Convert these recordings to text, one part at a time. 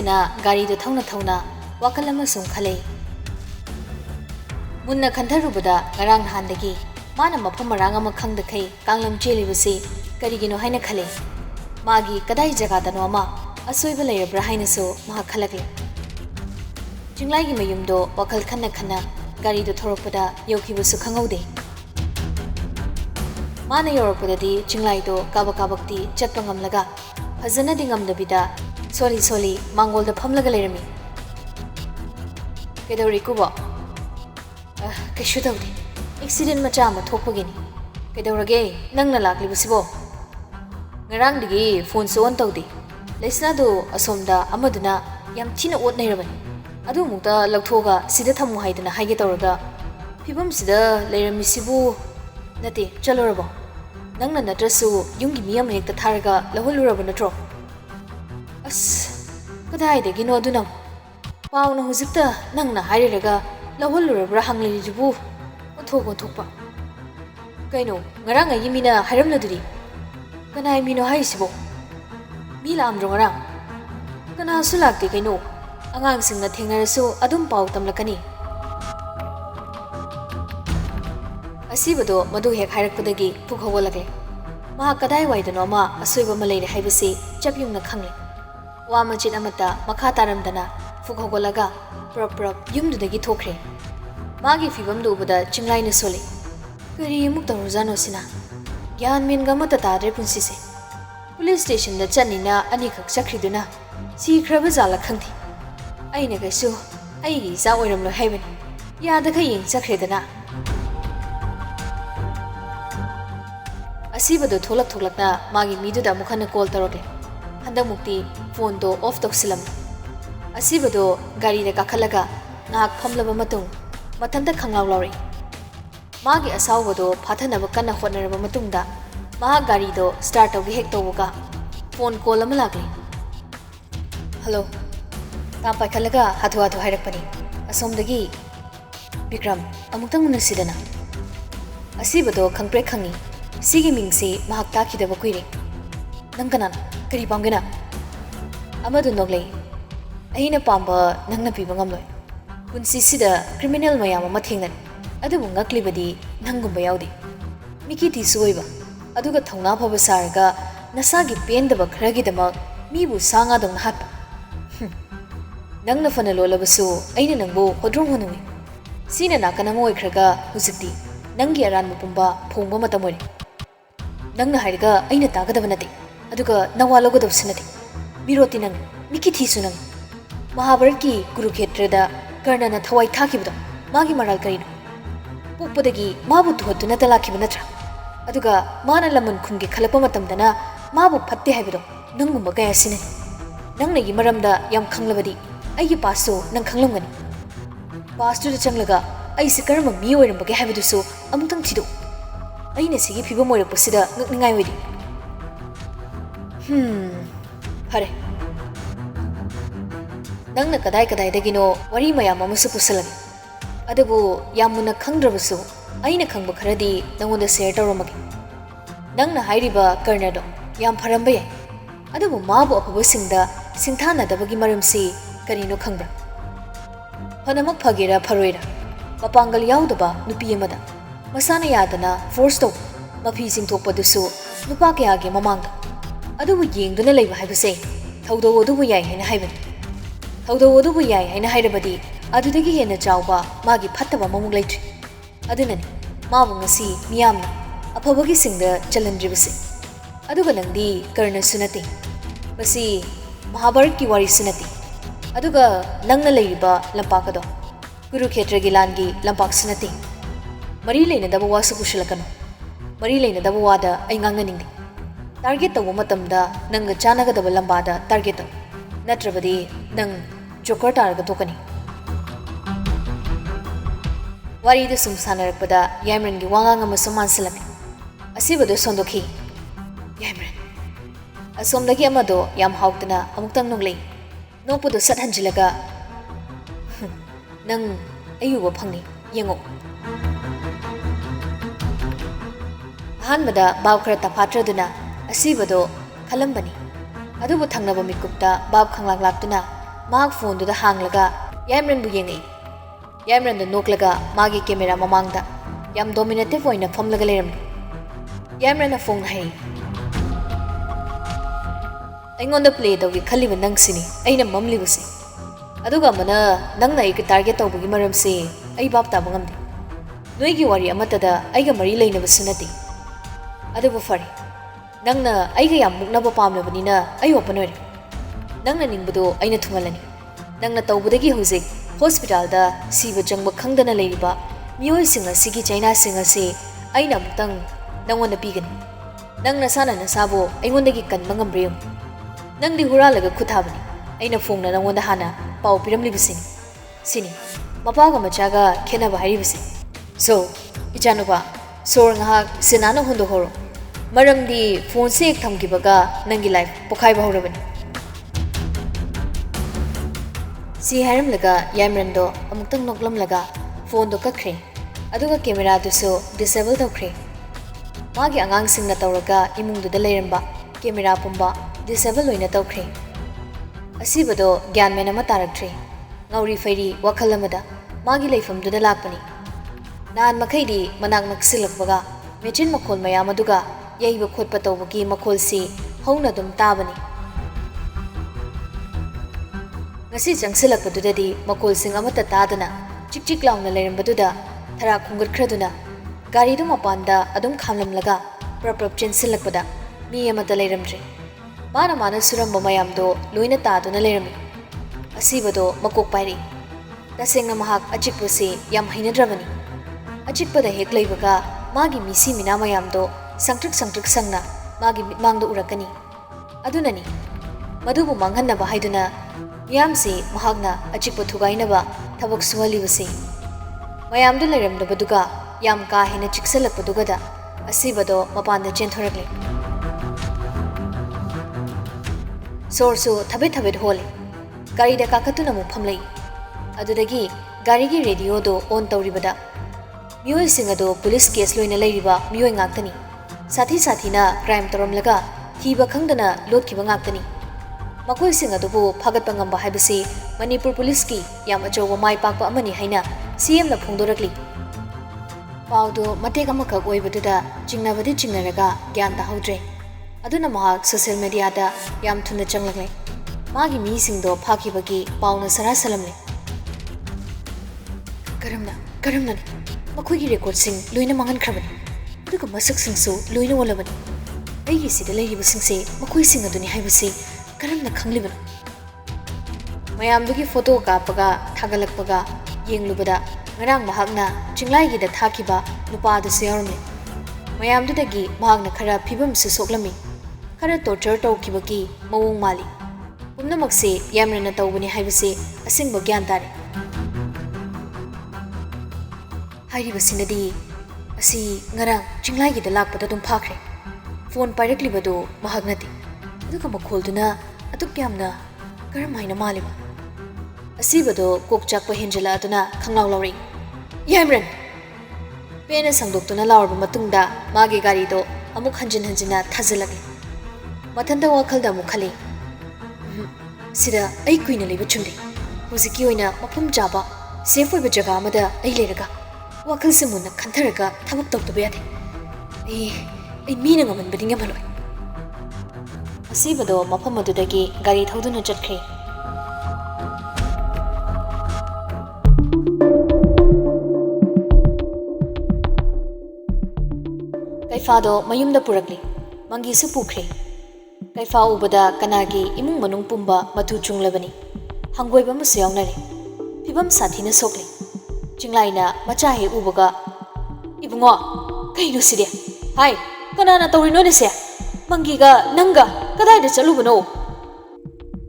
Asibaduna Gari the Tona Tona, Wakalamasum Kale. Munna Kantarubada, Garang Handagi, Manama Pomaranga Makang the Kay, Kanglam Jelly Visi, Garigino Haina Kale. Magi Kadai Jagata Noma, a Suivale Brahinaso, Mahakalaki. Jinglagi Mayumdo, Wakal Kanakana, Gari the Toropada, Yoki Vasukangode. Mana Yoropadi, Jinglaido, Kabakabakti, Chatpangam Laga, Hazana Dingam the Bida, Soli, Mongol the Pamlagalermi. Kedori Kuba Kashutodi, Accident Machama Topogini, Kedorage, Nanga Lakli Visibo. Ngarang digi phone so on tawdi Leishna do asomda amaduna yam china ot nairaban adu mukta lakthoga sida thamu haidana haige tawraga phibam sida leiramisibu nati chalorabo nangna natrasu yungi miyam hekta tharaga lahuluraba natro as kadai de gino aduna pauna huzikta nangna hairiraga lahulurabra hanglirijibu othogo thokpa kaino ngarang ayimina hairamladuri Kana mino haisibo Mila Amdrongara Kana Sulak de Kano Angang sing na Tingaraso Adum Pau Tamlakani Asibado Madu Hek Harakudagi Pukhawalake Mahakadai Waidanoma Asuiba Malay Hibasi Chapyum na Kangi Wamachit Amata Makataramdana Fukhawalaga Prop Yum to the Gitokre Magi Fibam Dubada Chinglaina Soli Kari Mukta Rosano Sina Yan min gamata tadre punsise. Police station da chanina anikak sakriduna. Si krabazala khangthi. Aina kaisu aigi za oiramlo haibani. Ya da kaying sakridana. Asibado tholakna magi midu da mukhana call taroke. Handa mukti phone do off toksilam. Asibado gari da kakhalaga ngak phamlaba matung mathanta khanglaw lawri. Magi asawado pathanaba kana hotnaraba matungda maha gari do start tawgi hek tawga phone call ama lagli hello ta pakhalaga hathu hairakpani asomdagi Vikram amuktang munasidana asibado khangpre khangi sigi mingsi mahak takidaba kuire nangkana kari pamgena amadu noglei aina pamba nangna piba ngamloi punsi sida criminal mayam ama thengnan adu ngaklibadi nangumba yaudi miki ti suiba aduga thongna phaba sarga nasagi pendaba khragi dama mibu sanga dong hat nangna fana lolabasu aina nangbo hodrong honui sina nakana moi khraga husiti nangi aran mupumba phongba matamoi nangna hairga aina tagadaba nati aduga nawalogo dabsinati biroti nang miki thi sunang Mahabharat ki Kurukshetra da Karna na thawai thakibdo magi maral karino Pukpadagi mabu tuhatu na talakibana tra aduga mana lamun khumgi khalapa matamdana mabu phatte haibido nangumba kaya sine nangna gi maramda yam khanglabadi aigi passo nang khanglamgani pastu da changlaga ai se karma mi oiram bage haibidu so amutang thido aina sigi phiba moirak pasida ngakningai oidi hare nangna kadai dagino wari mayam amasu pusalagi Adabu Yamuna Kandrabasu, Aina Kangba Karadi, Nangonda Ser Taramaki. Nangna Hairiba Karnado, Yam Parambay. Adabu Mabu Apabusinda, Sintana Dabagi Maramsi, Karino Kanga. Panamak Pagira Parera, Papangal Yaudaba, Nupiamada, Masana Yadana, Forsto, Mapising Topadusu, Nupakiagi Mamanga. Adabu Ying Dunaleva Hibase, Taudo Udubuyai and Hiven. Taudo Udubuyai and Hidabadi. Adudagi hena chawba magi phattaba mamung leitri adunani mabu ngasi miyamna aphabagi singda chalandribase aduga nangdi karna sunati basi Mahabharat ki wari sunati aduga nangna leiriba lampakado Kurukshetra gi langi lampak sunati mari leina daba wasu kushalakano mari leina daba wada ai ngangna ningdi target tawu matamda nanga chanaga daba lambada target taw natrabadi nang joker targa tokani Wari the Sumsanarakpada, Yaimaran Giwanga Masumansalak. Asibado Sondoki Yaimaran. Asomdagi Amado, Yam Hautana, Amutang Nongli. No Pudo Sathanjilaga Nang Ayuba Pangi, Yango. Hanbada Baukra Tapatra Duna, Asibado, Kalambani. Adubu Tangnaba Mikupta, Bab Kanglang Laptuna, mahak phone duda hanglaga Yaimaran bu yengai. Yaimaran do noklaga magi camera mamangda yam dominative oina famlaga leram. Yaimaran na phone hai. Aingonda play tawgi khaliba nangsini aina mamlibusi. Aduga mana nangna ik target tawbagi maramsi ai bab ta bangamdi. Noigi wari amatada aiga mari leinabsu nati. Adubu fari. Nangna aiga yam muknaba pamlabanina ai open oi. Nangna ningbudo aina thumalani. Nangna tawbudagi hojik hospital da siba jangba khangdana leiriba mioi singa sigi China singa se aina mutang nangona pigani. Nangna sana na sabo aingondagi kanba ngambrem. Nangdi huralaga khuthabani. Aina phone na nangona hana pau piramlibusini. Sini mapaga machaga khenaba hairibisi. So ichanuba sor ngahak sinana hondo horo. Maramdi phone se ek thamgibaga nangi life pokhaiba horabani. Si haram laga Yaimaran do amuktang noklam laga phone do kakre. Aduga camera duso disable tawkre. Magi angang singna tawraga imung du da leiramba camera pumba disable oina tawkre. Asibado gyan mena ma taraktre. Ngauri fairi wakhal amada magi leifam du da lakpani. Naan makhaidi manak naksilakbaga mechin makhol mayam aduga yaiba khotpa tawbagi makhol si hauna dum tabani. Ngasi jangsilakpadudadi makhol sing amata tadana chik launa leirambadudha thara khungatkhraduna gari du mapanda adum khamlamlaga prap chensilakpada mi amata leiramdre. Mana suramba mayamdo loina taduna leirami. Asibado makok pairi. Tasengna mahak achikpusi yam hainadrabani. Achikpada hek leibaga magi misi mina mayamdo sangtrik sangna magi mitmangdo urakani. Adunani madubu manghannaba haiduna miyamsi mahakna achikpa thugainaba thabak suhalibasi. Mayamdo leiramdabaduga yam ka hena chiksalakpadugada asibado mapanda chenthorakle. Sorsu thabit hole. Gari da kakatuna mu phamlei. Adudagi gari gi radio do on tawribada. Mioi singado police case loina leiriba mioi ngaktani. Sathi na crime taramlaga thiba khangdana lotkiba ngaktani. Makoi singado bu phagatpa ngamba haibasi Manipur police ki yam achowa mai pakpa amani haina CM na phongdorakli. Paudo mateka makak oibaduda jingnabadi jingnaraga gyan ta haudre. Aduna mahak social media da yam thuna changlagle. Magi mi singdo phakibagi pauna sara salamle. Karamna makhoi record sing loina mangan khrabani. Aduga masak singsu loina walabani. Aigi sida leiriba singse makhoi sing aduni haibasi karamna khanglibana. Mayamdugi photo kapaga thagalakpaga yenglubada ngarang mahakna chinglai da thakiba nupa da sayarme. Mayamdudagi mahakna khara phibam su soklami. Khara torture tawkibagi mawong mali. Pumnamakse Yaimaran tawbani haibase asingba gyan tare. Hairibasinadi asi ngarang chinglai da lakpada dum phakre. Phone paireklibado mahagnati. Aduga makholduna atuk yamna karamhaina maliba. Asibado kokchakpa henjala aduna khanglaw lawri. Yaimaran pena sangdoktuna lawrba matungda magi gari do amuk hanjina thazalagi. Mathanda wakhalda amuk khali. Sida ai kuina leiba chumde. Hojiki oina mafam jaba safe oiba jaga amada ai leiraga wakhal se munna khantharaga thabak tawtaba yade. Ai mina ngamanbadi ngamaloi. Asibado mafam adudagi gari thauduna chatkhe. Kaifado mayumda purakli mangi su pukre. Kaifa ubada kanagi imung manung pumba matu chunglabani. Hanggoiba masu yawnare. Pibam sathina sokle. Chinglaina macha he ubaga. Ibungo, kaino side? Hai, kanana tawrino nese? Mangiga nanga kadaida chalubano?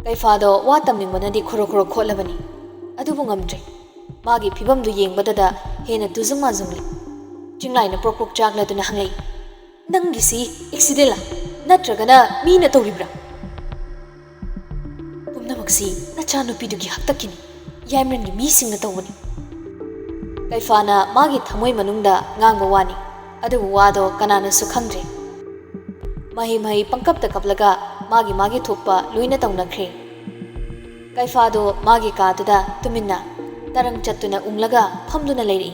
Kaifado watamningmanadi khoro khotlabani. Adubu ngamdre. Magi pibam du yengbadada hena tuzung mazungli. Chinglaina prokok chagladuna hanglei. Nangisi accident la. Natragana mina tawribra. Pumnamaksi nachanupidugi haktakini Yaimarangi mi singna tawbani. Kaifana magi thamoi manungda ngangba wani. Adubu wado kanana su khangdre. Mahi pangkapta kaplaga magi thokpa loina tawnakhre. ꯀꯩꯐꯥꯗꯣ ꯃꯥꯒꯤ ꯀꯥꯗꯨꯗ ꯇꯨꯃꯤꯟꯅ ꯇꯔꯪ ꯆꯠꯇꯨꯅ ꯎꯡꯂꯒ ꯐꯝꯗꯨꯅ ꯂꯩꯔꯛꯏ꯫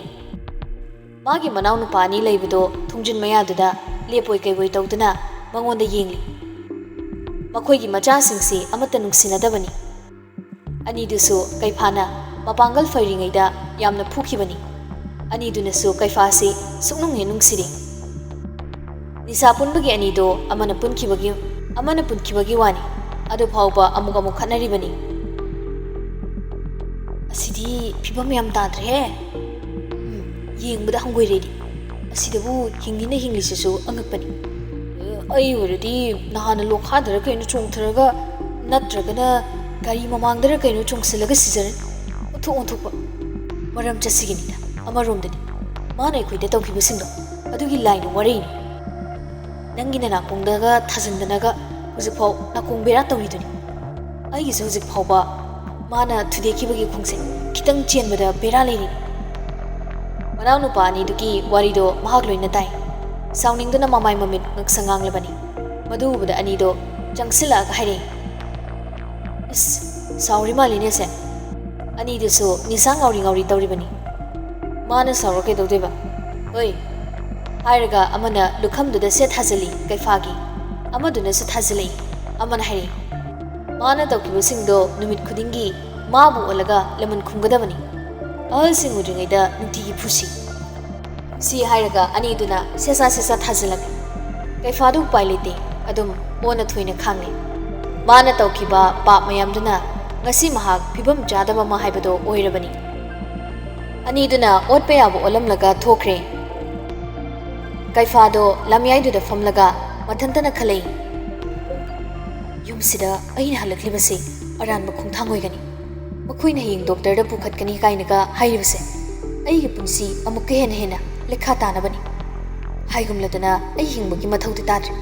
ꯃꯥꯒꯤ ꯃꯅꯥꯎ ꯅꯨꯄꯥ ꯑꯅꯤ ꯂꯩꯕꯗꯣ ꯊꯣꯡꯖꯤꯟ ꯃꯌꯥꯗꯨꯗ ꯂꯦꯞꯄꯣꯏ ꯀꯩꯕꯣꯏ ꯇꯧꯗꯨꯅ ꯃꯉꯣꯟꯗ ꯌꯦꯡꯂꯤ꯫ ꯃꯈꯣꯏꯒꯤ ꯃꯆꯥꯁꯤꯡꯁꯤ ꯑꯃꯠꯇ ꯅꯨꯡꯁꯤꯅꯗꯕꯅꯤ꯫ ꯑꯅꯤꯗꯨꯁꯨ ꯀꯩꯐꯥꯅ ꯃꯄꯥꯡꯒꯜ ꯐꯩꯔꯤꯉꯩꯗ ꯌꯥꯝꯅ ꯐꯨꯈꯤꯕꯅꯤ꯫ ꯑꯅꯤꯗꯨꯅꯁꯨ ꯀꯩꯐꯥꯁꯤ ꯁꯨꯛꯅꯨꯡ ꯍꯦꯛ ꯅꯨꯡꯁꯤꯗꯦ꯫ ꯅꯤꯁꯥ ꯄꯨꯟꯕꯒꯤ ꯑꯅꯤꯗꯣ ꯑꯃꯅ ꯄꯨꯟꯈꯤꯕꯒꯤ ꯋꯥꯅꯤ, ꯑꯗꯨ ꯐꯥꯎꯕ ꯑꯃꯨꯛ ꯈꯠꯅꯔꯤꯕꯅꯤ꯫ ꯑꯁꯤꯗꯤ ꯐꯤꯕꯝ ꯌꯥꯝ ꯇꯥꯗ꯭ꯔꯦꯍꯦ꯫ ꯌꯦꯡꯕꯗ ꯍꯪꯒꯣꯏꯔꯦꯗꯤ, ꯑꯁꯤꯗꯕꯨ ꯍꯤꯡꯂꯤꯅ ꯍꯤꯡꯂꯤꯁꯤꯁꯨ ꯑꯉꯛꯄꯅꯤ꯫ ꯑꯩ ꯑꯣꯏꯔꯗꯤ ꯅꯍꯥꯟꯅ ꯂꯣꯛꯈꯥꯗꯔ ꯀꯩꯅꯣ ꯆꯣꯡꯊꯔꯒ ꯅꯠꯇ꯭ꯔꯒꯅ ꯒꯥꯔꯤ ꯃꯃꯥꯡꯗꯔ ꯀꯩꯅꯣ ꯆꯣꯡꯁꯤꯜꯂꯒ ꯁꯤꯖꯔꯅꯤ꯫ ꯑꯣꯟꯊꯣꯛꯄ ꯃꯔꯝ ꯆꯠꯁꯤꯒꯤꯅꯤꯗ꯫ ꯑꯃꯔꯣꯝꯗꯗꯤ ꯃꯥꯅ ꯑꯩꯈꯣꯏꯗ ꯇꯧꯈꯤꯕꯁꯤꯡꯗꯣ ꯑꯗꯨꯒꯤ ꯂꯥꯏꯅ ꯋꯥꯔꯩꯅꯤ꯫ ꯅꯪꯒꯤ ꯅꯥꯀꯣꯡꯗꯒ ꯊꯥꯖꯤꯟꯗꯅꯒ ꯍꯧꯖꯤꯛꯐꯥꯎ ꯅꯥꯀꯣꯡ ꯕꯦꯔꯥ ꯇꯧꯔꯤꯗꯨꯅꯤ꯫ ꯑꯩꯒꯤꯁꯨ ꯍꯧꯖꯤꯛ ꯐꯥꯎꯕ ꯃꯥꯅ ꯊꯨꯗꯦꯛꯈꯤꯕꯒꯤ ꯈꯣꯡꯁꯦ ꯈꯤꯇꯪ ꯆꯦꯟꯕꯗ ꯕꯦꯔꯥ ꯂꯩꯔꯤꯅꯤ꯫ ꯃꯅꯥꯎ ꯅꯨꯄꯥ ꯑꯅꯤꯗꯨꯒꯤ ꯋꯥꯔꯤꯗꯣ ꯃꯍꯥꯛ ꯂꯣꯏꯅ ꯇꯥꯏ꯫ ꯁꯥꯎꯅꯤꯡꯗꯨꯅ ꯃꯃꯥꯏ ꯃꯃꯤꯠ ꯉꯛꯁ ꯉꯥꯡꯂꯕꯅꯤ꯫ ꯃꯗꯨ ꯎꯕꯗ ꯑꯅꯤꯗꯣ ꯆꯪꯁꯤꯜꯂꯛꯑꯒ ꯍꯥꯏꯔꯛꯏ, "ꯏꯁ, ꯁꯥꯎꯔꯤ ꯃꯥꯜꯂꯤꯅꯦꯁꯦ." ꯑꯅꯤꯗꯨꯁꯨ ꯅꯤꯁꯥ ꯉꯥꯎꯔꯤ ꯇꯧꯔꯤꯕꯅꯤ꯫ ꯃꯥꯅ ꯁꯥꯎꯔ ꯀꯩꯗꯧꯗꯣꯏꯕ? "ꯍꯣꯏ." ꯍꯥꯏꯔꯒ ꯑꯃꯅ ꯂꯨꯈꯝꯗꯨꯗ ꯁꯦꯠ ꯊꯥꯖꯤꯜꯂꯤ ꯀꯩꯐꯥꯒꯤ, ꯑꯃꯗꯨꯅꯁꯨ ꯊꯥꯖꯤꯜꯂꯛꯏ꯫ ꯑꯃꯅ ꯍꯥꯏꯔꯛꯏ, "ꯃꯥꯅ ꯇꯧꯈꯤꯕꯁꯤꯡꯗꯣ ꯅꯨꯃꯤꯠ ꯈꯨꯗꯤꯡꯒꯤ ꯃꯥꯕꯨ ꯑꯣꯜꯂꯒ ꯂꯃꯟ ꯈꯨꯝꯒꯗꯕꯅꯤ꯫ ꯑꯍꯜꯁꯤꯡ ꯎꯗ꯭ꯔꯤꯉꯩꯗ ꯅꯨꯡꯇꯤꯒꯤ ꯐꯨꯁꯤ." ꯁꯤ ꯍꯥꯏꯔꯒ ꯑꯅꯤꯗꯨꯅ ꯁꯦꯁꯥ ꯊꯥꯖꯤꯜꯂꯝꯃꯤ꯫ ꯀꯩꯐꯥꯗꯨ ꯎꯄꯥꯏ ꯂꯩꯇꯦ, ꯑꯗꯨꯝ ꯑꯣꯟꯅ ꯊꯣꯏꯅ ꯈꯥꯡꯂꯦ꯫ ꯃꯥꯅ ꯇꯧꯈꯤꯕ ꯄꯥꯞ ꯃꯌꯥꯝꯗꯨꯅ ꯉꯁꯤ ꯃꯍꯥꯛ ꯐꯤꯕꯝ ꯆꯥꯗꯕ ꯑꯃ ꯍꯥꯏꯕꯗꯣ ꯑꯣꯏꯔꯕꯅꯤ꯫ ꯑꯅꯤꯗꯨꯅ ꯑꯣꯠꯄ ꯌꯥꯕ ꯑꯣꯜꯂꯝꯂꯒ ꯊꯣꯛꯈ꯭ꯔꯦ꯫ ꯀꯩꯐꯥꯗꯣ ꯂꯝꯌꯥꯏꯗꯨꯗ ꯐꯝꯂꯒ ꯃꯊꯟꯇꯅ ꯈꯜꯂꯛꯏ, ꯌꯨꯝꯁꯤꯗ ꯑꯩꯅ ꯍꯜꯂꯛꯂꯤꯕꯁꯤ ꯑꯔꯥꯟꯕ ꯈꯣꯡꯊꯥꯡ ꯑꯣꯏꯒꯅꯤ꯫ ꯃꯈꯣꯏꯅ ꯍꯌꯦꯡ ꯗꯣꯛꯇꯔꯗ ꯄꯨꯈꯠꯀꯅꯤ ꯀꯥꯏꯅꯒ ꯍꯥꯏꯔꯤꯕꯁꯦ ꯑꯩꯒꯤ ꯄꯨꯟꯁꯤ ꯑꯃꯨꯛꯀ ꯍꯦꯟꯅ ꯂꯩꯈꯥ ꯇꯥꯅꯕꯅꯤ꯫ ꯍꯥꯏꯒꯨꯝꯂꯗꯅ ꯑꯩ ꯍꯤꯡꯕꯒꯤ ꯃꯊꯧꯗꯤ ꯇꯥꯗ꯭ꯔꯦ꯫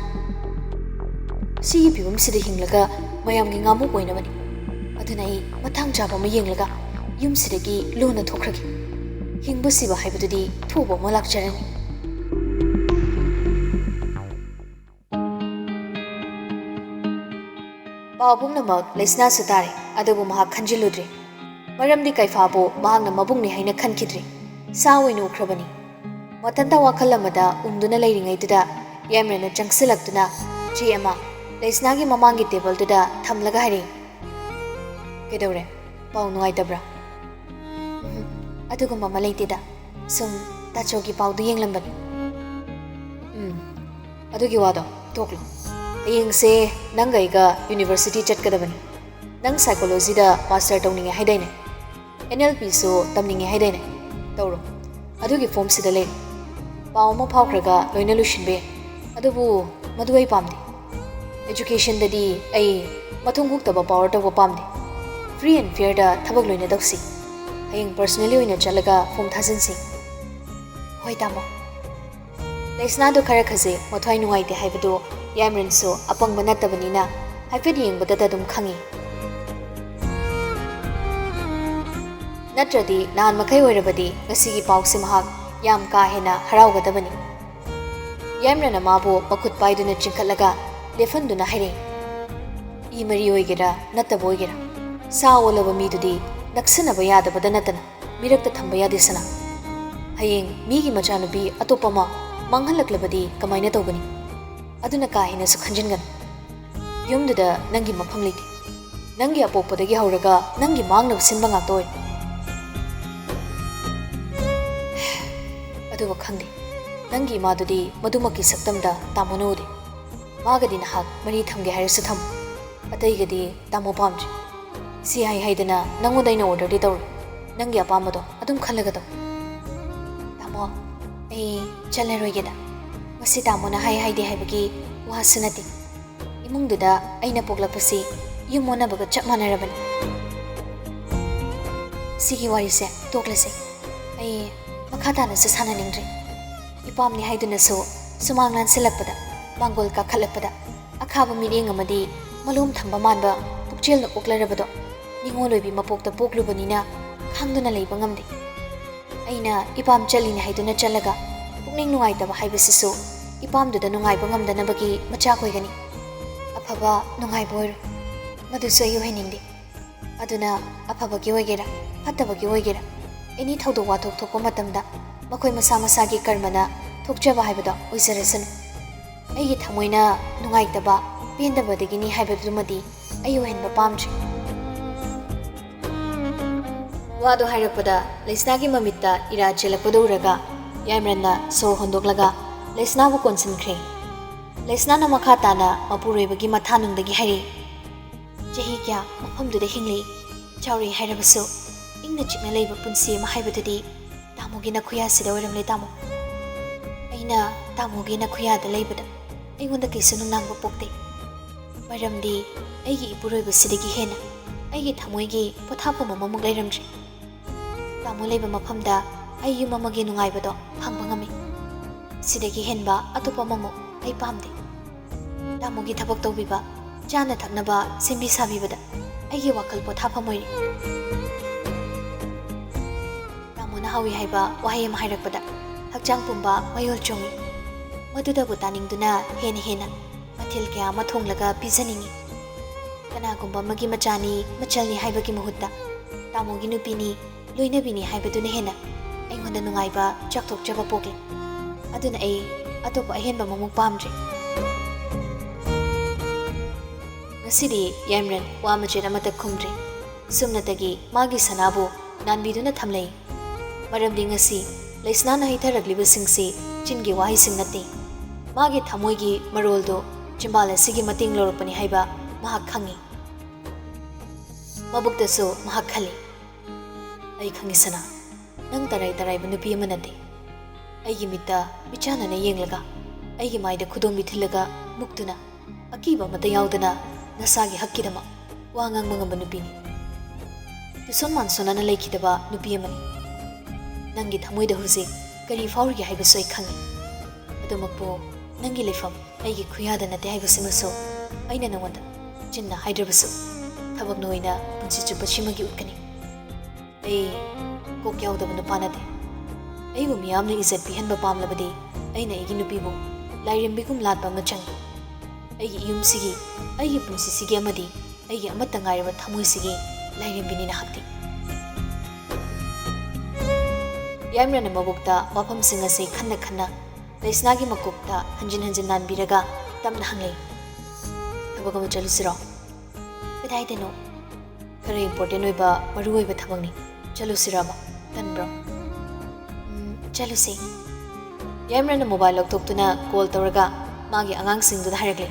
ꯁꯤꯒꯤ ꯐꯤꯕꯝꯁꯤꯗ ꯍꯤꯡꯂꯒ ꯃꯌꯥꯝꯒꯤ ꯉꯥꯃꯨꯛ ꯑꯣꯏꯅꯕꯅꯤ꯫ ꯑꯗꯨꯅ ꯑꯩ ꯃꯇꯥꯡ ꯆꯥꯕ ꯑꯃ ꯌꯦꯡꯂꯒ ꯌꯨꯝꯁꯤꯗꯒꯤ ꯂꯣꯟꯅ ꯊꯣꯛꯈ꯭ꯔꯒꯦ꯫ ꯍꯤꯡꯕ ꯁꯤꯕ ꯍꯥꯏꯕꯗꯨꯗꯤ ꯊꯨꯕ ꯑꯃ ꯂꯥꯛꯆꯔꯅꯤ." ꯄꯥꯎ ꯄꯨꯝꯅꯃꯛ ꯂꯩꯁꯅꯥꯁꯨ ꯇꯥꯔꯦ, ꯑꯗꯨꯕꯨ ꯃꯍꯥꯛ ꯈꯟꯖꯤꯜꯂꯨꯗ꯭ꯔꯦ꯫ ꯃꯔꯝꯗꯤ ꯀꯩꯐꯥꯕꯨ ꯃꯍꯥꯛꯅ ꯃꯕꯨꯡꯅꯤ ꯍꯥꯏꯅ ꯈꯟꯈꯤꯗ꯭ꯔꯦ꯫ ꯁꯥ ꯑꯣꯏꯅ ꯎꯈ꯭ꯔꯕꯅꯤ꯫ ꯃꯊꯟꯇ ꯋꯥꯈꯜ ꯑꯃꯗ ꯎꯪꯗꯨꯅ ꯂꯩꯔꯤꯉꯩꯗꯨꯗ ꯌꯥꯏꯃꯔꯟꯅ ꯆꯪꯁꯤꯜꯂꯛꯇꯨꯅ ꯆꯦ ꯑꯃ ꯂꯩꯁꯅꯥꯒꯤ ꯃꯃꯥꯡꯒꯤ ꯇꯦꯕꯜꯗꯨꯗ ꯊꯝꯂꯒ ꯍꯥꯏꯔꯛꯏ, "ꯀꯩꯗꯧꯔꯦ? ꯄꯥꯎ ꯅꯨꯡꯉꯥꯏꯇꯕ꯭ꯔꯥ?" "ꯑꯗꯨꯒꯨꯝꯕ ꯑꯃ ꯂꯩꯇꯦꯗ. ꯁꯨꯝ ꯇꯥꯆꯧꯒꯤ ꯄꯥꯎꯗꯨ ꯌꯦꯡꯂꯝꯕꯅꯤ." "ꯑꯗꯨꯒꯤ ꯋꯥꯗꯣ ꯇꯣꯛꯂꯣ. ꯍꯌꯦꯡꯁꯦ ꯅꯪꯒ ꯑꯩꯒ ꯌꯨꯅꯤꯚꯔꯁꯤꯇꯤ ꯆꯠꯀꯗꯕꯅꯤ. ꯅꯪ ꯁꯥꯏꯀꯣꯂꯣꯖꯤꯗ ꯃꯥꯁꯇꯔ ꯇꯧꯅꯤꯡꯉꯦ ꯍꯥꯏꯗꯥꯏꯅꯦ? NLPꯁꯨ ꯇꯝꯅꯤꯡꯉꯦ ꯍꯥꯏꯗꯥꯏꯅꯦ? ꯇꯧꯔꯣ. ꯑꯗꯨꯒꯤ ꯐꯣꯔꯝ ꯁꯤꯗ ꯂꯩꯔꯦ. ꯄꯥꯎ ꯑꯃ ꯐꯥꯎꯈ꯭ꯔꯒ ꯂꯣꯏꯅ ꯂꯣꯏꯁꯤꯟꯕ ꯌꯥꯏ. ꯑꯗꯨꯕꯨ ꯃꯗꯨ ꯑꯩ ꯄꯥꯝꯗꯦ. ꯑꯦꯖꯨꯀꯦꯁꯟꯗꯗꯤ ꯑꯩ ꯃꯊꯣꯡ ꯍꯨꯛꯇꯕ ꯄꯥꯋꯔ ꯇꯧꯕ ꯄꯥꯝꯗꯦ. ꯐ꯭ꯔꯤ ꯑꯦꯟ ꯐꯤꯌꯔꯗ ꯊꯕꯛ ꯂꯣꯏꯅ ꯇꯧꯁꯤ. ꯍꯌꯦꯡ ꯄꯔꯁꯅꯦꯜꯂꯤ ꯑꯣꯏꯅ ꯆꯠꯂꯒ ꯐꯣꯔꯝ ꯊꯥꯖꯤꯟꯁꯤ." "ꯍꯣꯏ ꯇꯥꯃꯣ." ꯂꯩꯁꯅꯥꯗꯨ ꯈꯔ ꯈꯖꯤꯛ ꯃꯊ꯭ꯋꯥꯏ ꯅꯨꯡꯉꯥꯏꯇꯦ ꯍꯥꯏꯕꯗꯨ ꯌꯥꯏꯃꯔꯟꯁꯨ ꯑꯄꯪꯕ ꯅꯠꯇꯕꯅꯤꯅ ꯍꯥꯏꯐꯦꯠ ꯌꯦꯡꯕꯗꯇ ꯑꯗꯨꯝ ꯈꯪꯏ꯫ ꯅꯠꯇ꯭ꯔꯗꯤ ꯅꯍꯥꯟ ꯃꯈꯩ ꯑꯣꯏꯔꯕꯗꯤ ꯉꯁꯤꯒꯤ ꯄꯥꯎꯁꯤ ꯃꯍꯥꯛ ꯌꯥꯝ ꯀꯥ ꯍꯦꯟꯅ ꯍꯔꯥꯎꯒꯗꯕꯅꯤ꯫ ꯌꯥꯏꯃꯔꯟꯅ ꯃꯥꯕꯨ ꯃꯈꯨꯠ ꯄꯥꯏꯗꯨꯅ ꯆꯤꯡꯈꯠꯂꯒ ꯂꯦꯞꯍꯟꯗꯨꯅ ꯍꯥꯏꯔꯛꯏ, "ꯏ ꯃꯔꯤ ꯑꯣꯏꯒꯦꯔꯥ ꯅꯠꯇꯕ ꯑꯣꯏꯒꯦꯔꯥ, ꯁꯥ ꯑꯣꯜꯂꯕ ꯃꯤꯗꯨꯗꯤ ꯅꯛꯁꯤꯟꯅꯕ ꯌꯥꯗꯕꯗ ꯅꯠꯇꯅ ꯃꯤꯔꯛꯇ ꯊꯝꯕ ꯌꯥꯗꯦ ꯁꯅꯥ. ꯍꯌꯦꯡ ꯃꯤꯒꯤ ꯃꯆꯥꯅꯨꯄꯤ ꯑꯇꯣꯞꯄ ꯑꯃ ꯃꯥꯡꯍꯜꯂꯛꯂꯕꯗꯤ ꯀꯃꯥꯏꯅ ꯇꯧꯒꯅꯤ? ꯑꯗꯨꯅ ꯀꯥ ꯍꯦꯟꯅꯁꯨ ꯈꯟꯖꯤꯟꯒꯅꯨ. ꯌꯨꯝꯗꯨꯗ ꯅꯪꯒꯤ ꯃꯐꯝ ꯂꯩꯇꯦ. ꯅꯪꯒꯤ ꯑꯄꯣꯛꯄꯗꯒꯤ ꯍꯧꯔꯒ ꯅꯪꯒꯤ ꯃꯥꯡꯅꯕ ꯁꯤꯟꯕ ꯉꯥꯛꯇ ꯑꯣꯏꯔꯦ." "ꯑꯗꯨꯕꯨ ꯈꯪꯗꯦ, ꯅꯪꯒꯤ ꯏꯃꯥꯗꯨꯗꯤ ꯃꯗꯨꯃꯛꯀꯤ ꯁꯛꯇꯝꯗ ꯇꯥꯃꯣꯅ ꯎꯗꯦ. ꯃꯥꯒꯗꯤ ꯅꯍꯥꯛ ꯃꯔꯤ ꯊꯝꯒꯦ ꯍꯥꯏꯔꯁꯨ ꯊꯝꯃꯨ. ꯑꯇꯩꯒꯗꯤ ꯇꯥꯃꯣ ꯄꯥꯝꯗ꯭ꯔꯦ. ꯁꯤ ꯍꯥꯏꯗꯅ ꯅꯪꯉꯣꯟꯗ ꯑꯩꯅ ꯑꯣꯔꯗꯔꯗꯤ ꯇꯧꯔꯣꯏ. ꯅꯪꯒꯤ ꯑꯄꯥꯝꯕꯗꯣ ꯑꯗꯨꯝ ꯈꯜꯂꯒ ꯇꯧ." "ꯇꯥꯃꯣ, ꯑꯩ ꯆꯠꯂꯔꯣꯏꯒꯦꯗ. ꯃꯁꯤ ꯇꯥꯃꯣꯅ ꯍꯥꯏꯗꯦ ꯍꯥꯏꯕꯒꯤ ꯋꯥꯁꯨ ꯅꯠꯇꯦ. ꯏꯃꯨꯡꯗꯨꯗ ꯑꯩꯅ ꯄꯣꯛꯂꯛꯄꯁꯤ ꯌꯨꯝ ꯑꯣꯟꯅꯕꯒ ꯆꯞ ꯃꯥꯟꯅꯔꯕꯅꯤ. ꯁꯤꯒꯤ ꯋꯥꯔꯤꯁꯦ ꯇꯣꯛꯂꯁꯦ. ꯑꯩ ꯃꯈꯥ ꯇꯥꯅꯁꯨ ꯁꯥꯟꯅꯅꯤꯡꯗ꯭ꯔꯦ. ꯏꯄꯥꯝꯅꯤ ꯍꯥꯏꯗꯨꯅꯁꯨ ꯁꯨꯃꯥꯡ ꯂꯥꯟꯁꯤꯜꯂꯛꯄꯗ, ꯃꯥꯡꯒꯣꯜ ꯀꯥꯈꯠꯂꯛꯄꯗ ꯑꯈꯥꯕ ꯃꯤꯠꯌꯦꯡ ꯑꯃꯗꯤ ꯃꯂꯣꯝ ꯊꯝꯕ ꯃꯥꯟꯕ ꯄꯨꯛꯆꯦꯜꯅ ꯑꯣꯛꯂꯔꯕꯗꯣ ꯅꯤꯡꯉꯣꯜ ꯑꯣꯏꯕꯤ ꯃꯄꯣꯛꯇ ꯄꯣꯛꯂꯨꯕꯅꯤꯅ ꯈꯥꯡꯗꯨꯅ ꯂꯩꯕ ꯉꯝꯗꯦ. ꯑꯩꯅ ꯏꯄꯥꯝ ꯆꯠꯂꯤꯅꯦ ꯍꯥꯏꯗꯨꯅ ꯆꯠꯂꯒ ꯄꯨꯛꯅꯤꯡ ꯅꯨꯡꯉꯥꯏꯇꯕ ꯍꯥꯏꯕꯁꯤꯁꯨ ꯏꯄꯥꯝꯗꯨꯗ ꯅꯨꯡꯉꯥꯏꯕ ꯉꯝꯗꯅꯕꯒꯤ ꯃꯆꯥꯛ ꯑꯣꯏꯒꯅꯤ. ꯑꯐꯕ ꯅꯨꯡꯉꯥꯏꯕ ꯑꯣꯏꯔꯣ. ꯃꯗꯨꯁꯨ ꯑꯩ ꯑꯣꯏꯍꯟꯅꯤꯡꯗꯦ. ꯑꯗꯨꯅ ꯑꯐꯕꯒꯤ ꯑꯣꯏꯒꯦꯔꯥ ꯐꯠꯇꯕꯒꯤ ꯑꯣꯏꯒꯦꯔꯥ ꯑꯦꯅꯤ ꯊꯧꯗꯣꯛ ꯋꯥꯊꯣꯛ ꯊꯣꯛꯄ ꯃꯇꯝꯗ ꯃꯈꯣꯏ ꯃꯁꯥ ꯃꯁꯥꯒꯤ ꯀꯔꯃꯅ ꯊꯣꯛꯆꯕ ꯍꯥꯏꯕꯗꯣ ꯑꯣꯏꯖꯔꯁꯅꯨ ꯑꯩꯒꯤ ꯊꯃꯣꯏꯅ ꯅꯨꯡꯉꯥꯏꯇꯕ ꯄꯦꯟꯗꯕꯗꯒꯤꯅꯤ ꯍꯥꯏꯕꯗꯨꯃꯗꯤ ꯑꯩ ꯑꯣꯏꯍꯟꯕ ꯄꯥꯝꯗ꯭ꯔꯦ ꯋꯥꯗꯣ ꯍꯥꯏꯔꯛꯄꯗ ꯂꯩꯁꯅꯥꯒꯤ ꯃꯃꯤꯠꯇ ꯏꯔꯥ ꯆꯦꯜꯂꯛꯄꯗ ꯎꯔꯒ ꯌꯥꯏꯃꯔꯟꯅ ꯁꯣꯔ ꯍꯣꯟꯗꯣꯛꯂꯒ ꯂꯩꯁꯅꯥꯕꯨ ꯀꯣꯟꯁꯤꯟꯈ꯭ꯔꯦ ꯂꯩꯁꯅꯥꯅ ꯃꯈꯥ ꯇꯥꯅ ꯃꯄꯨꯔꯣꯏꯕꯒꯤ ꯃꯊꯥꯅꯨꯡꯗꯒꯤ ꯍꯥꯏꯔꯛꯏ ꯆꯍꯤ ꯀꯌꯥ ꯃꯐꯝꯗꯨꯗ ꯍꯤꯡꯂꯛꯏ ꯆꯥꯎꯔꯛꯏ ꯍꯥꯏꯔꯕꯁꯨ ꯏꯪꯅ ꯆꯤꯛꯅ ꯂꯩꯕ ꯄꯨꯟꯁꯤ ꯑꯃ ꯍꯥꯏꯕꯗꯨꯗꯤ ꯇꯥꯃꯣꯒꯤ ꯅꯈꯨꯌꯥꯁꯤꯗ ꯑꯣꯏꯔꯝꯂꯦ ꯇꯥꯃꯣ ꯑꯩꯅ ꯇꯥꯃꯣꯒꯤ ꯅꯈꯨꯌꯥꯗ ꯂꯩꯕꯗ ꯑꯩꯉꯣꯟꯗ ꯀꯩꯁꯨ ꯅꯨꯡꯅꯥꯡꯕ ꯄꯣꯛꯇꯦ ꯃꯔꯝꯗꯤ ꯑꯩꯒꯤ ꯏꯄꯨꯔꯣꯏꯕꯁꯤꯗꯒꯤ ꯍꯦꯟꯅ ꯑꯩꯒꯤ ꯊꯃꯣꯏꯒꯤ ꯄꯣꯊꯥꯐꯝ ꯑꯃꯃꯨꯛ ꯂꯩꯔꯝꯗ꯭ꯔꯦ ꯇꯥꯃꯣ ꯂꯩꯕ ꯃꯐꯝꯗ ꯑꯩ ꯌꯨꯝ ꯑꯃꯒꯤ ꯅꯨꯡꯉꯥꯏꯕꯗꯣ ꯐꯪꯕ ꯉꯝꯃꯤ ꯁꯤꯗꯒꯤ ꯍꯦꯟꯕ ꯑꯇꯣꯞꯄ ꯑꯃꯃꯨꯛ ꯑꯩ ꯄꯥꯝꯗꯦ ꯇꯥꯃꯣꯒꯤ ꯊꯕꯛ ꯇꯧꯕꯤꯕ ꯆꯥꯅ ꯊꯛꯅꯕ ꯁꯦꯝꯕꯤ ꯁꯥꯕꯤꯕꯗ ꯑꯩꯒꯤ ꯋꯥꯈꯜ ꯄꯣꯊꯥꯐꯝ ꯑꯣꯏꯔꯤ ꯇꯥꯃꯣꯅ ꯍꯥꯎꯏ ꯍꯥꯏꯕ ꯋꯥꯍꯩ ꯑꯃ ꯍꯥꯏꯔꯛꯄꯗ ꯍꯛꯆꯥꯡ ꯄꯨꯝꯕ ꯃꯌꯣꯜ ꯆꯣꯡꯏ ꯃꯗꯨꯗꯕꯨ ꯇꯥꯅꯤꯡꯗꯨꯅ ꯍꯦꯟꯅ ꯃꯊꯦꯜ ꯀꯌꯥ ꯑꯃ ꯊꯣꯡꯂꯒ ꯄꯤꯖꯅꯤꯡꯏ ꯀꯅꯥꯒꯨꯝꯕ ꯑꯃꯒꯤ ꯃꯆꯥꯅꯤ ꯃꯆꯜꯅꯤ ꯍꯥꯏꯕꯒꯤ ꯃꯍꯨꯠꯇ ꯇꯥꯃꯣꯒꯤ ꯅꯨꯄꯤꯅꯤ ꯂꯣꯏꯅꯕꯤꯅꯤ ꯍꯥꯏꯕꯗꯨꯅ ꯍꯦꯟꯅ ꯑꯩꯉꯣꯟꯗ ꯅꯨꯡꯉꯥꯏꯕ ꯆꯥꯎꯊꯣꯛꯆꯕ ꯄꯣꯛꯂꯤ ꯑꯗꯨꯅ ꯑꯩ ꯑꯇꯣꯞꯄ ꯑꯍꯦꯟꯕ ꯑꯃꯃꯨꯛ ꯄꯥꯝꯗ꯭ꯔꯦ ꯉꯁꯤꯗꯤ ꯌꯥꯏꯃꯔꯟ ꯋꯥ ꯃꯆꯦꯠ ꯑꯃꯠꯇ ꯈꯨꯝꯗ꯭ꯔꯦ ꯁꯨꯝꯅꯇꯒꯤ ꯃꯥꯒꯤ ꯁꯅꯥꯕꯨ ꯅꯥꯟꯕꯤꯗꯨꯅ ꯊꯝꯂꯩ ꯃꯔꯝꯗꯤ ꯉꯁꯤ ꯂꯩꯁꯅꯥꯅ ꯍꯩꯊꯔꯛꯂꯤꯕꯁꯤꯡꯁꯤ ꯆꯤꯟꯒꯤ ꯋꯥꯍꯩꯁꯤꯡ ꯅꯠꯇꯦ ꯃꯥꯒꯤ ꯊꯃꯣꯏꯒꯤ ꯃꯔꯣꯜꯗꯣ ꯆꯤꯝꯕꯥꯜ ꯑꯁꯤꯒꯤ ꯃꯇꯦꯡ ꯂꯧꯔꯛꯄꯅꯤ ꯍꯥꯏꯕ ꯃꯍꯥꯛ ꯈꯪꯏ ꯃꯕꯨꯛꯇꯁꯨ ꯃꯍꯥꯛ ꯈꯜꯂꯤ ꯑꯩ ꯈꯪꯏ ꯁꯅꯥ ꯅꯪ ꯇꯔꯥꯏ ꯇꯔꯥꯏꯕ ꯅꯨꯄꯤ ꯑꯃ ꯅꯠꯇꯦ ꯑꯩꯒꯤ ꯃꯤꯠꯇ ꯃꯤꯆꯥꯟꯅꯅ ꯌꯦꯡꯂꯒ ꯑꯩꯒꯤ ꯃꯥꯏꯗ ꯈꯨꯗꯣꯝꯕꯤ ꯊꯤꯜꯂꯒ ꯃꯨꯛꯇꯨꯅ ꯑꯀꯤꯕ ꯑꯃꯠꯇ ꯌꯥꯎꯗꯅ ꯅꯁꯥꯒꯤ ꯍꯛꯀꯤꯗꯃꯛ ꯋꯥ ꯉꯥꯡꯕ ꯉꯝꯕ ꯅꯨꯄꯤꯅꯤ ꯇꯨꯁꯣꯟ ꯃꯥꯟꯁꯣꯟꯅꯅ ꯂꯩꯈꯤꯗꯕ ꯅꯨꯄꯤ ꯑꯃꯅꯤ ꯅꯪꯒꯤ ꯊꯃꯣꯏꯗ ꯍꯧꯖꯤꯛ ꯀꯔꯤ ꯐꯥꯎꯔꯤꯒꯦ ꯍꯥꯏꯕꯁꯨ ꯑꯩ ꯈꯪꯏ ꯑꯗꯨꯃꯛꯄꯨ ꯅꯪꯒꯤ ꯂꯩꯐꯝ ꯑꯩꯒꯤ ꯈꯨꯌꯥꯗ ꯅꯠꯇꯦ ꯍꯥꯏꯕꯁꯤꯃꯁꯨ ꯑꯩꯅ ꯅꯉꯣꯟꯗ ꯆꯤꯟꯅ ꯍꯥꯏꯗ꯭ꯔꯕꯁꯨ ꯊꯕꯛꯅ ꯑꯣꯏꯅ ꯄꯨꯟꯁꯤ ꯆꯨꯞꯄ ꯁꯤꯃꯒꯤ ꯎꯠꯀꯅꯤ ꯑꯩ ꯀꯣꯛ ꯌꯥꯎꯗꯕ ꯅꯨꯄꯥ ꯅꯠꯇꯦ ꯑꯩꯕꯨ ꯃꯤꯌꯥꯝꯅ ꯏꯖꯠ ꯄꯤꯍꯟꯕ ꯄꯥꯝꯂꯕꯗꯤ ꯑꯩꯅ ꯑꯩꯒꯤ ꯅꯨꯄꯤꯕꯨ ꯂꯥꯏꯔꯦꯝꯕꯤꯒꯨꯝ ꯂꯥꯠꯄ ꯑꯃ ꯆꯪꯏ ꯑꯩꯒꯤ ꯏꯌꯨꯝꯁꯤꯒꯤ ꯑꯩꯒꯤ ꯄꯨꯟꯁꯤꯁꯤꯒꯤ ꯑꯃꯗꯤ ꯑꯩꯒꯤ ꯑꯃꯠꯇ ꯉꯥꯏꯔꯕ ꯊꯃꯣꯏꯁꯤꯒꯤ ꯂꯥꯏꯔꯦꯝꯕꯤꯅꯤ ꯅꯍꯥꯛꯇꯤ ꯌꯥꯏꯃꯔꯟꯅ ꯃꯕꯨꯛꯇ ꯋꯥꯐꯝꯁꯤꯡ ꯑꯁꯤ ꯈꯟꯅ ꯈꯟꯅ ꯂꯩꯁꯅꯥꯒꯤ ꯃꯀꯣꯛꯇ ꯍꯟꯖꯤꯟ ꯍꯟꯖꯤꯟ ꯅꯥꯟꯕꯤꯔꯒ ꯇꯞꯅ ꯍꯪꯂꯩ ꯊꯕꯛ ꯑꯃ ꯆꯠꯂꯨꯁꯤꯔꯣ ꯀꯗꯥꯏꯗꯅꯣ ꯈꯔ ꯏꯝꯄꯣꯔꯇꯦꯟ ꯑꯣꯏꯕ ꯃꯔꯨ ꯑꯣꯏꯕ ꯊꯕꯛꯅꯤ ꯆꯠꯂꯨꯁꯤꯔꯕ ꯇꯟꯕ꯭ꯔꯣ ꯆꯠꯂꯨꯁꯤ ꯌꯥꯏꯃꯔꯟꯅ ꯃꯣꯕꯥꯏꯜ ꯂꯧꯊꯣꯛꯇꯨꯅ ꯀꯣꯜ ꯇꯧꯔꯒ ꯃꯥꯒꯤ ꯑꯉꯥꯡꯁꯤꯡꯗꯨꯗ ꯍꯥꯏꯔꯛꯂꯦ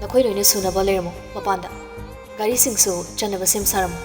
ꯅꯈꯣꯏ ꯂꯣꯏꯅ ꯁꯨꯅꯕ ꯂꯩꯔꯝꯃꯣ ꯃꯄꯥꯟꯗ ꯒꯥꯔꯤꯁꯤꯡꯁꯨ ꯆꯠꯅꯕ ꯁꯦꯝ ꯁꯥꯔꯝꯃꯣ